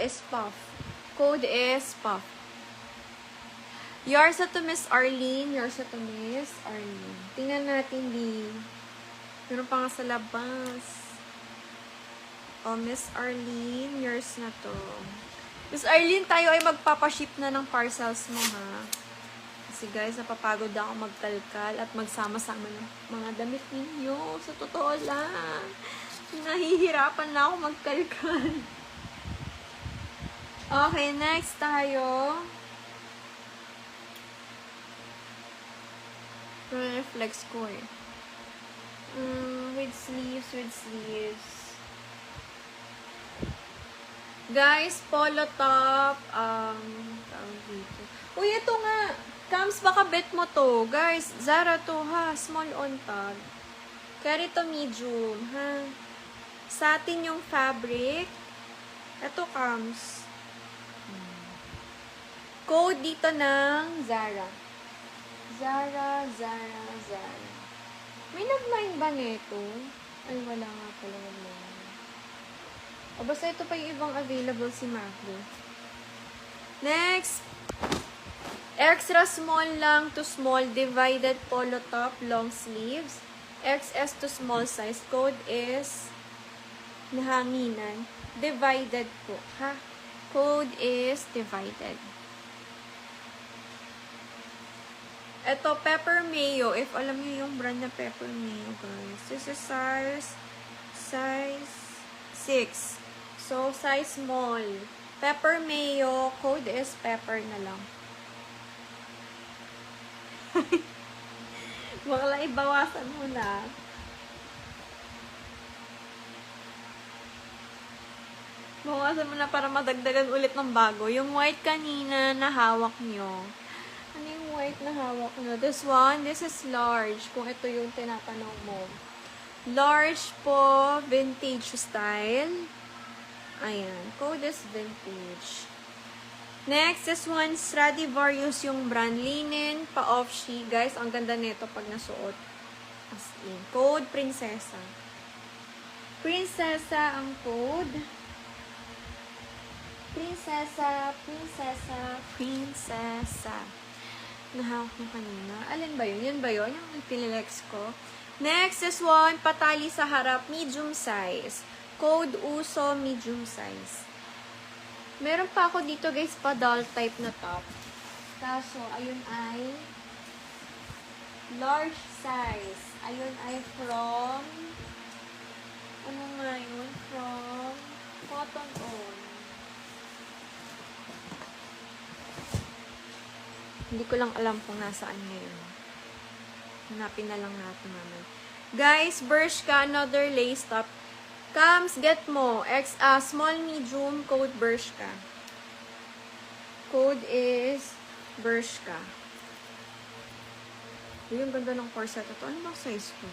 is puff. Code is puff. Yours to Miss Arlene. Yours to Miss Arlene. Tingnan natin, di. Meron pa nga sa labas. Oh, Miss Arlene. Yours na to. Miss Arlene, tayo ay magpapaship na ng parcels mo, ha? Kasi guys, napapagod ako magkalkal at magsama-sama ng mga damit ninyo. Sa totoo lang. Nahihirapan na ako magkalkal. Okay, next tayo. Reflex ko eh. With sleeves. Guys, polo top. Tawag dito. Uy, ito nga. Kams, baka bet mo to. Guys, Zara to ha. Small on tag. Carry to medium, ha. Satin yung fabric. Ito, Kams. Code dito ng Zara. Zara. May nag-line ba nito? Ay, wala nga pala nag-line. O, basta ito pa yung ibang available si Macdo. Next. Extra small lang to small divided polo top, long sleeves. XS to small size. Code is nahanginan. Divided po, ha? Code is divided. Ito, Pepper Mayo. If alam niyo yung brand na Pepper Mayo, guys. This is size 6. So, size small. Pepper Mayo. Code is pepper na lang. Bakla, ibawasan mo na. Bawasan mo na para madagdagan ulit ng bago. Yung white kanina na hawak nyo. Ano yung white na hawak nyo? This one, this is large. Kung ito yung tinatanong mo. Large po, vintage style. Ayan. Code is vintage. Next, this one, Stradivarius yung brand. Linen, pa-off-she. Guys, ang ganda nito pag nasuot. As in. Code, prinsesa. Prinsesa ang code. Prinsesa. Nahawak mo kanina. Alin ba yun? Yun ba yun? Yung pinilex ko. Next, this one, patali sa harap, medium size. Code uso, medium size. Meron pa ako dito guys, pa doll type na top. Kaso, ayun ay large size. Ayun ay from, ano nga yun? From Cotton On. Hindi ko lang alam kung nasaan ngayon. Hanapin na lang natin mamaya. Guys, Bershka, another lace top. Comes, get mo. Small, medium, code Bershka. Code is Bershka. Yung ganda ng corset ito. Ano ba size ko?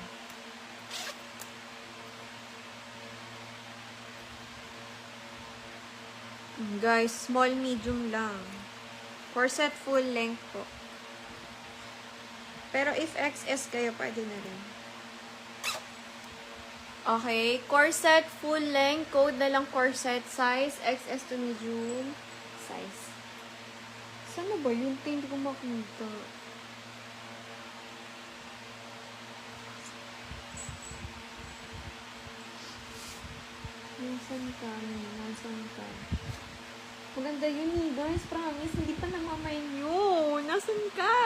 Guys, small, medium lang. Corset full length po. Pero if XS kayo, pwede na rin. Okay, corset full length, code na lang corset size, XS to medium size. Saan na ba yun? Hindi ko makita. Nasaan ka? Maganda yun eh, guys. Promise, hindi pa namamain yun. Nasaan ka?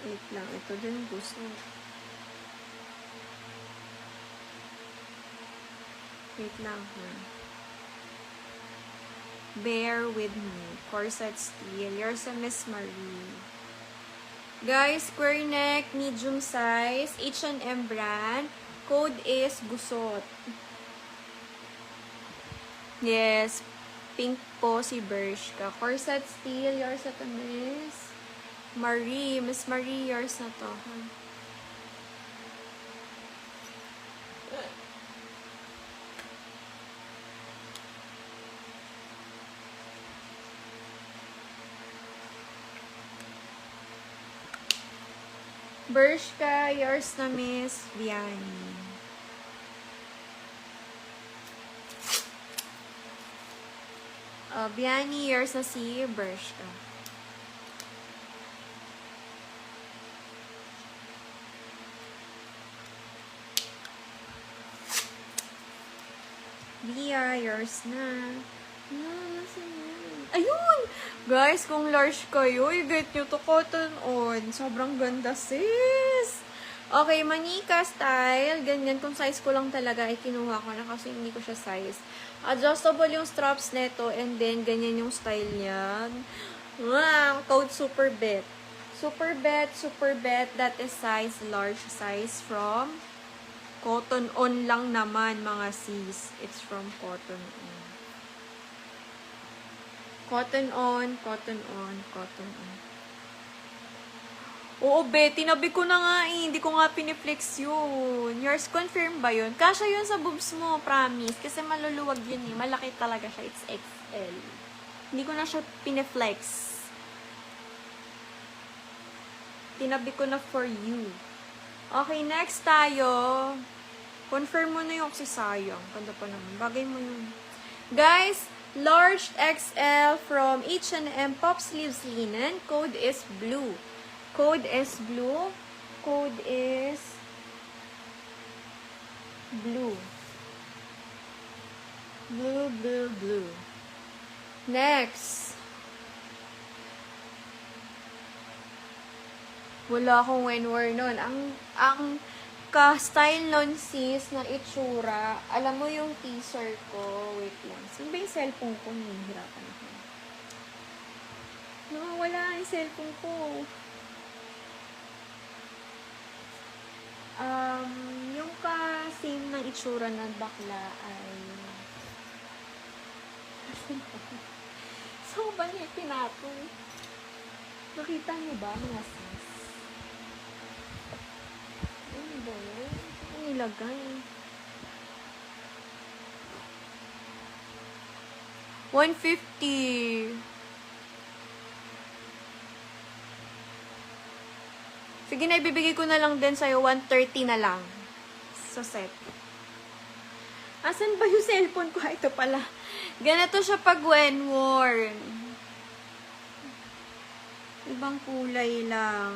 Wait lang. Ito din gusto. Wait lang ha. Bear with me. Corset steel. Yours a Miss Marie. Guys, square neck, medium size, H&M brand. Code is Gusot. Yes, pink po si Bershka. Corset steel, yours na to Miss Marie. Miss Marie, yours na to. Bershka, yours na Miss Vianney. Vianney, yours na si Bershka. Bia, yours na. Ayun! Guys, kung large kayo, i-get nyo to cotton on. Sobrang ganda, sis! Okay, manika style. Ganyan, kung size ko lang talaga, ay kinuha ko na kasi hindi ko siya size. Adjustable yung straps neto, and then, ganyan yung style niya. Wow! Code Superbet. Superbet, that is size, large size from Cotton On lang naman, mga sis. It's from Cotton On. Cotton On, Cotton On, Cotton On. Oo, be, tinabi ko na nga eh. Hindi ko nga piniflex yun. Yours, confirm ba yun? Kasha yun sa boobs mo, promise. Kasi maluluwag yun eh. Malaki talaga siya. It's XL. Hindi ko na siya piniflex. Tinabi ko na for you. Okay, next tayo. Confirm mo na yung kasi sayang. Ganda pa naman. Bagay mo yun. Guys, large XL from H&M Pop Sleeves Linen. Code is blue. Code is blue. Code is blue. Blue. Next. Wala akong when-wear nun. Ang ka-style nun, sis, na itsura. Alam mo yung teaser ko. Wait lang. Saan ba yung cellphone ko? Nahihirapan ako. Wala yung cellphone ko. Yung ka-same ng itsura ng bakla ay... So, ba niya pinatong? Nakita niyo ba, mga sis? Ano ba yun? Ano nilagay? 150. Sige na, ibibigay ko na lang din sa'yo. 130 na lang. Sa set. Asan ba yung cellphone ko? Ito pala. Ganito siya pag when worn. Ibang kulay lang.